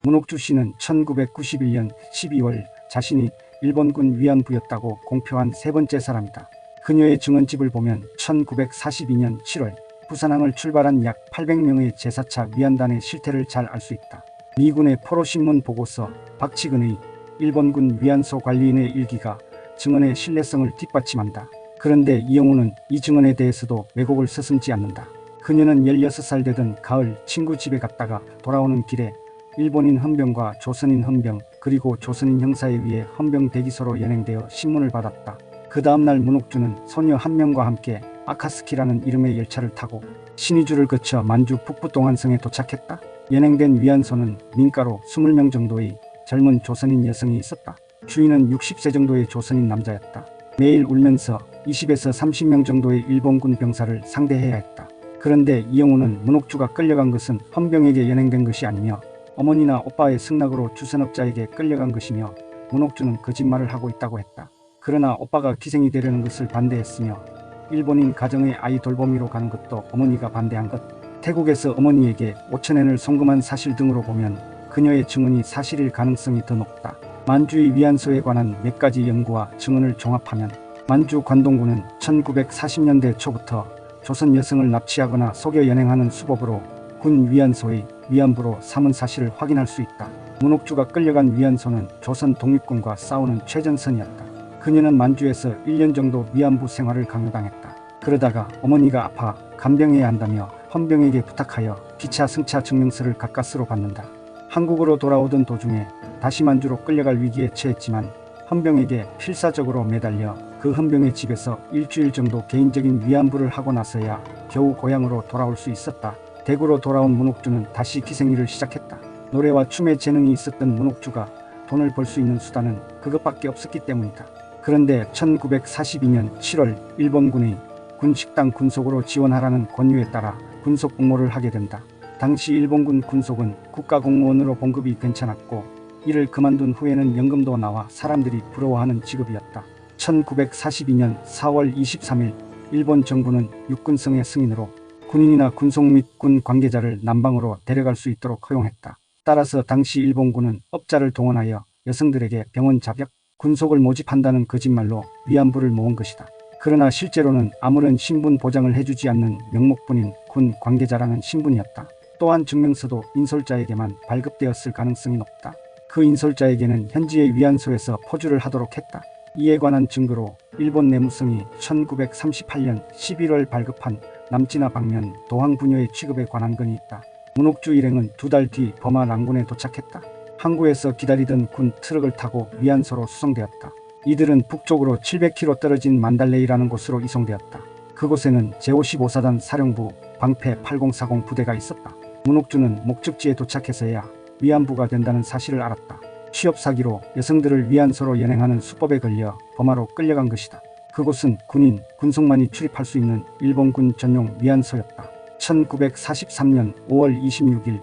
문옥주 씨는 1991년 12월 자신이 일본군 위안부였다고 공표한 세 번째 사람이다. 그녀의 증언집을 보면 1942년 7월 부산항을 출발한 약 800명의 제사차 위안단의 실태를 잘 알 수 있다. 미군의 포로신문 보고서, 박치근의 일본군 위안소 관리인의 일기가 증언의 신뢰성을 뒷받침한다. 그런데 이영우는 이 증언에 대해서도 왜곡을 서슴지 않는다. 그녀는 16살 되던 가을 친구 집에 갔다가 돌아오는 길에 일본인 헌병과 조선인 헌병 그리고 조선인 형사에 의해 헌병 대기소로 연행되어 신문을 받았다. 그 다음날 문옥주는 소녀 한 명과 함께 아카스키라는 이름의 열차를 타고 신의주를 거쳐 만주 북부동안성에 도착했다. 연행된 위안소는 민가로 20명 정도의 젊은 조선인 여성이 있었다. 주인은 60세 정도의 조선인 남자였다. 매일 울면서 20에서 30명 정도의 일본군 병사를 상대해야 했다. 그런데 이영우는 문옥주가 끌려간 것은 헌병에게 연행된 것이 아니며 어머니나 오빠의 승낙으로 주선업자에게 끌려간 것이며 문옥주는 거짓말을 하고 있다고 했다. 그러나 오빠가 기생이 되려는 것을 반대했으며 일본인 가정의 아이 돌보미로 가는 것도 어머니가 반대한 것, 태국에서 어머니에게 5천엔을 송금한 사실 등으로 보면 그녀의 증언이 사실일 가능성이 더 높다. 만주의 위안소에 관한 몇 가지 연구와 증언을 종합하면 만주 관동군은 1940년대 초부터 조선 여성을 납치하거나 속여 연행하는 수법으로 군 위안소의 위안부로 삼은 사실을 확인할 수 있다. 문옥주가 끌려간 위안소는 조선 독립군과 싸우는 최전선이었다. 그녀는 만주에서 1년 정도 위안부 생활을 강요당했다. 그러다가 어머니가 아파 간병해야 한다며 헌병에게 부탁하여 기차 승차 증명서를 가까스로 받는다. 한국으로 돌아오던 도중에 다시 만주로 끌려갈 위기에 처했지만 헌병에게 필사적으로 매달려 그 헌병의 집에서 일주일 정도 개인적인 위안부를 하고 나서야 겨우 고향으로 돌아올 수 있었다. 대구로 돌아온 문옥주는 다시 기생일을 시작했다. 노래와 춤에 재능이 있었던 문옥주가 돈을 벌 수 있는 수단은 그것밖에 없었기 때문이다. 그런데 1942년 7월 일본군의 군식당 군속으로 지원하라는 권유에 따라 군속 복무를 하게 된다. 당시 일본군 군속은 국가공무원으로 봉급이 괜찮았고 이를 그만둔 후에는 연금도 나와 사람들이 부러워하는 직업이었다. 1942년 4월 23일 일본 정부는 육군성의 승인으로 군인이나 군속 및 군 관계자를 남방으로 데려갈 수 있도록 허용했다. 따라서 당시 일본군은 업자를 동원하여 여성들에게 병원 자격, 군속을 모집한다는 거짓말로 위안부를 모은 것이다. 그러나 실제로는 아무런 신분 보장을 해주지 않는 명목뿐인 군 관계자라는 신분이었다. 또한 증명서도 인솔자에게만 발급되었을 가능성이 높다. 그 인솔자에게는 현지의 위안소에서 포주를 하도록 했다. 이에 관한 증거로 일본 내무성이 1938년 11월 발급한 남진아 방면 도항부녀의 취급에 관한 건이 있다. 문옥주 일행은 2달 뒤 버마 랑군에 도착했다. 항구에서 기다리던 군 트럭을 타고 위안소로 수송되었다. 이들은 북쪽으로 700km 떨어진 만달레이라는 곳으로 이송되었다. 그곳에는 제55사단 사령부 방패 8040 부대가 있었다. 문옥주는 목적지에 도착해서야 위안부가 된다는 사실을 알았다. 취업 사기로 여성들을 위안소로 연행하는 수법에 걸려 버마로 끌려간 것이다. 그곳은 군인, 군속만이 출입할 수 있는 일본군 전용 위안소였다. 1943년 5월 26일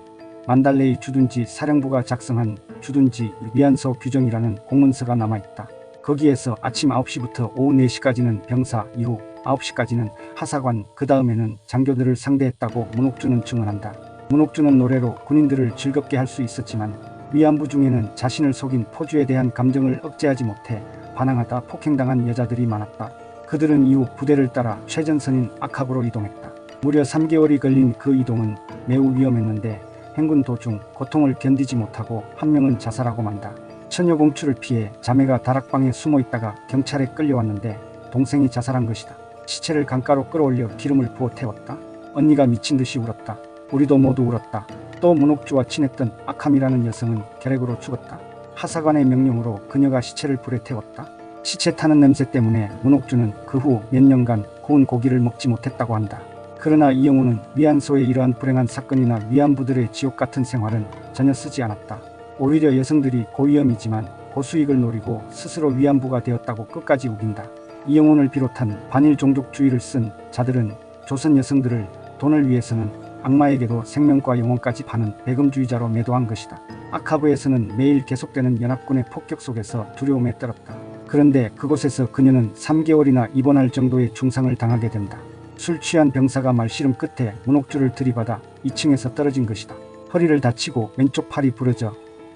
만달레이 주둔지 사령부가 작성한 주둔지 위안소 규정이라는 공문서가 남아있다. 거기에서 아침 9시부터 오후 4시까지는 병사, 이후 9시까지는 하사관, 그 다음에는 장교들을 상대했다고 문옥주는 증언한다. 문옥주는 노래로 군인들을 즐겁게 할 수 있었지만 위안부 중에는 자신을 속인 포주에 대한 감정을 억제하지 못해 반항하다 폭행당한 여자들이 많았다. 그들은 이후 부대를 따라 최전선인 아카부로 이동했다. 무려 3개월이 걸린 그 이동은 매우 위험했는데 행군 도중 고통을 견디지 못하고 한 명은 자살하고 만다. 처녀 공추를 피해 자매가 다락방에 숨어 있다가 경찰에 끌려왔는데 동생이 자살한 것이다. 시체를 강가로 끌어올려 기름을 부어 태웠다. 언니가 미친 듯이 울었다. 우리도 모두 울었다. 또 문옥주와 친했던 아캄이라는 여성은 결핵으로 죽었다. 하사관의 명령으로 그녀가 시체를 불에 태웠다. 시체 타는 냄새 때문에 문옥주는 그 후 몇 년간 구운 고기를 먹지 못했다고 한다. 그러나 이영우는 위안소의 이러한 불행한 사건이나 위안부들의 지옥 같은 생활은 전혀 쓰지 않았다. 오히려 여성들이 고위험이지만 고수익을 노리고 스스로 위안부가 되었다고 끝까지 우긴다. 이영훈을 비롯한 반일 종족주의를 쓴 자들은 조선 여성들을 돈을 위해서는 악마에게도 생명과 영혼까지 파는 배금주의자로 매도한 것이다. 아카부에서는 매일 계속되는 연합군의 폭격 속에서 두려움에 떨었다. 그런데 그곳에서 그녀는 3개월이나 입원할 정도의 중상을 당하게 된다. 술 취한 병사가 말씨름 끝에 문옥주를 들이받아 2층에서 떨어진 것이다. 허리를 다치고 왼쪽 팔이 부러져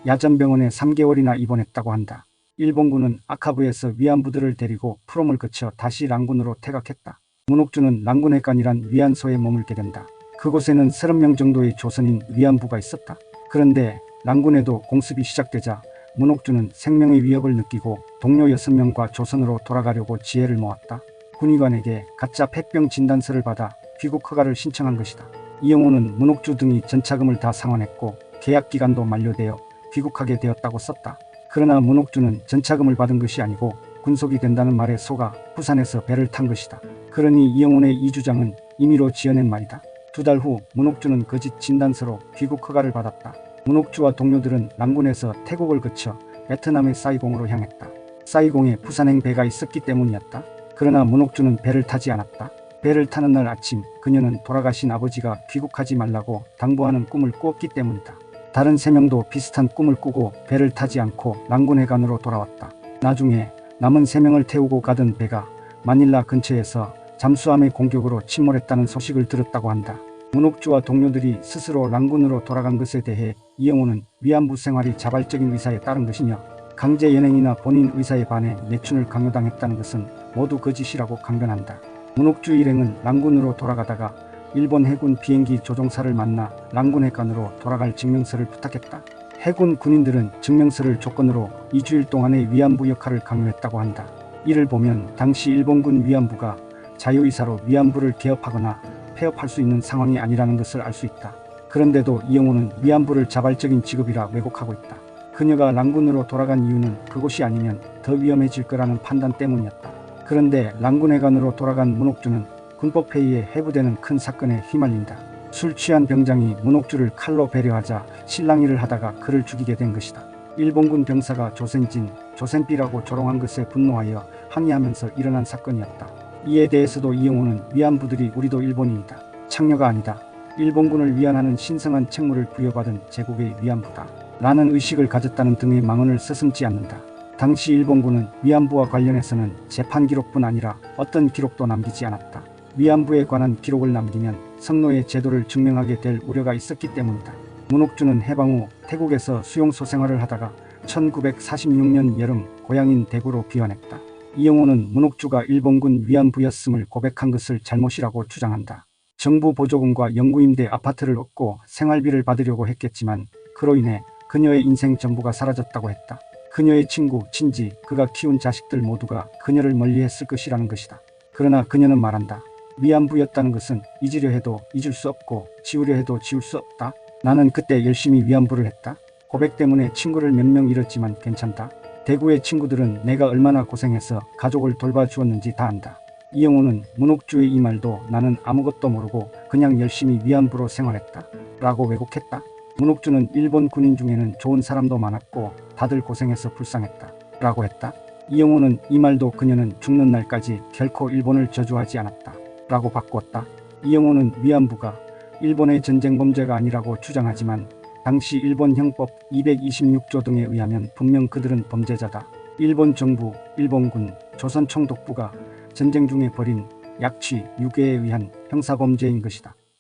야전병원에 3개월이나 입원했다고 한다. 일본군은 아카부에서 위안부들을 데리고 프롬을 거쳐 다시 랑군으로 퇴각했다. 문옥주는 랑군 해관이란 위안소에 머물게 된다. 그곳에는 30명 정도의 조선인 위안부가 있었다. 그런데 랑군에도 공습이 시작되자 문옥주는 생명의 위협을 느끼고 동료 6명과 조선으로 돌아가려고 지혜를 모았다. 군의관에게 가짜 폐병 진단서를 받아 귀국 허가를 신청한 것이다. 이영호는 문옥주 등이 전차금을 다 상환했고 계약 기간도 만료되어 귀국하게 되었다고 썼다. 그러나 문옥주는 전차금을 받은 것이 아니고 군속이 된다는 말에 속아 부산에서 배를 탄 것이다. 그러니 이영훈의 이 주장은 임의로 지어낸 말이다. 2달 후 문옥주는 거짓 진단서로 귀국 허가를 받았다. 문옥주와 동료들은 랑군에서 태국을 거쳐 베트남의 사이공으로 향했다. 사이공에 부산행 배가 있었기 때문이었다. 그러나 문옥주는 배를 타지 않았다. 배를 타는 날 아침 그녀는 돌아가신 아버지가 귀국하지 말라고 당부하는 꿈을 꾸었기 때문이다. 다른 3명도 비슷한 꿈을 꾸고 배를 타지 않고 랑군 해관으로 돌아왔다. 나중에 남은 3명을 태우고 가던 배가 마닐라 근처에서 잠수함의 공격으로 침몰했다는 소식을 들었다고 한다. 문옥주와 동료들이 스스로 랑군으로 돌아간 것에 대해 이영호는 위안부 생활이 자발적인 의사에 따른 것이며 강제 연행이나 본인 의사에 반해 내춘을 강요당했다는 것은 모두 거짓이라고 강변한다. 문옥주 일행은 랑군으로 돌아가다가 일본 해군 비행기 조종사를 만나 랑군 해관으로 돌아갈 증명서를 부탁했다. 해군 군인들은 증명서를 조건으로 2주일 동안의 위안부 역할을 강요했다고 한다. 이를 보면 당시 일본군 위안부가 자유의사로 위안부를 개업하거나 폐업할 수 있는 상황이 아니라는 것을 알 수 있다. 그런데도 이영호는 위안부를 자발적인 직업이라 왜곡하고 있다. 그녀가 랑군으로 돌아간 이유는 그곳이 아니면 더 위험해질 거라는 판단 때문이었다. 그런데 랑군 해관으로 돌아간 문옥주는 군법회의에 해부되는 큰 사건에 휘말린다. 술 취한 병장이 문옥주를 칼로 배려하자 실랑이를 하다가 그를 죽이게 된 것이다. 일본군 병사가 조센진, 조센비라고 조롱한 것에 분노하여 항의하면서 일어난 사건이었다. 이에 대해서도 이영호는 위안부들이 우리도 일본인이다. 창녀가 아니다. 일본군을 위안하는 신성한 책무를 부여받은 제국의 위안부다. 라는 의식을 가졌다는 등의 망언을 서슴지 않는다. 당시 일본군은 위안부와 관련해서는 재판 기록뿐 아니라 어떤 기록도 남기지 않았다. 위안부에 관한 기록을 남기면 성노예 제도를 증명하게 될 우려가 있었기 때문이다. 문옥주는 해방 후 태국에서 수용소 생활을 하다가 1946년 여름 고향인 대구로 귀환했다. 이영호는 문옥주가 일본군 위안부였음을 고백한 것을 잘못이라고 주장한다. 정부 보조금과 영구임대 아파트를 얻고 생활비를 받으려고 했겠지만 그로 인해 그녀의 인생 전부가 사라졌다고 했다. 그녀의 친구, 친지, 그가 키운 자식들 모두가 그녀를 멀리했을 것이라는 것이다. 그러나 그녀는 말한다. 위안부였다는 것은 잊으려 해도 잊을 수 없고 지우려 해도 지울 수 없다. 나는 그때 열심히 위안부를 했다. 고백 때문에 친구를 몇 명 잃었지만 괜찮다. 대구의 친구들은 내가 얼마나 고생해서 가족을 돌봐주었는지 다 안다. 이영호는 문옥주의 이 말도 나는 아무것도 모르고 그냥 열심히 위안부로 생활했다. 라고 왜곡했다. 문옥주는 일본 군인 중에는 좋은 사람도 많았고 다들 고생해서 불쌍했다. 라고 했다. 이영호는 이 말도 그녀는 죽는 날까지 결코 일본을 저주하지 않았다. 라고 바꾸었다. 이영호는 위안부가 일본의 전쟁 범죄가 아니라고 주장하지만 당시 일본 형법 226조 등에 의하면 분명 그들은 범죄자다. 일본 정부, 일본군, 조선총독부가 전쟁 중에 벌인 약취, 유괴에 의한 형사범죄인 것이다.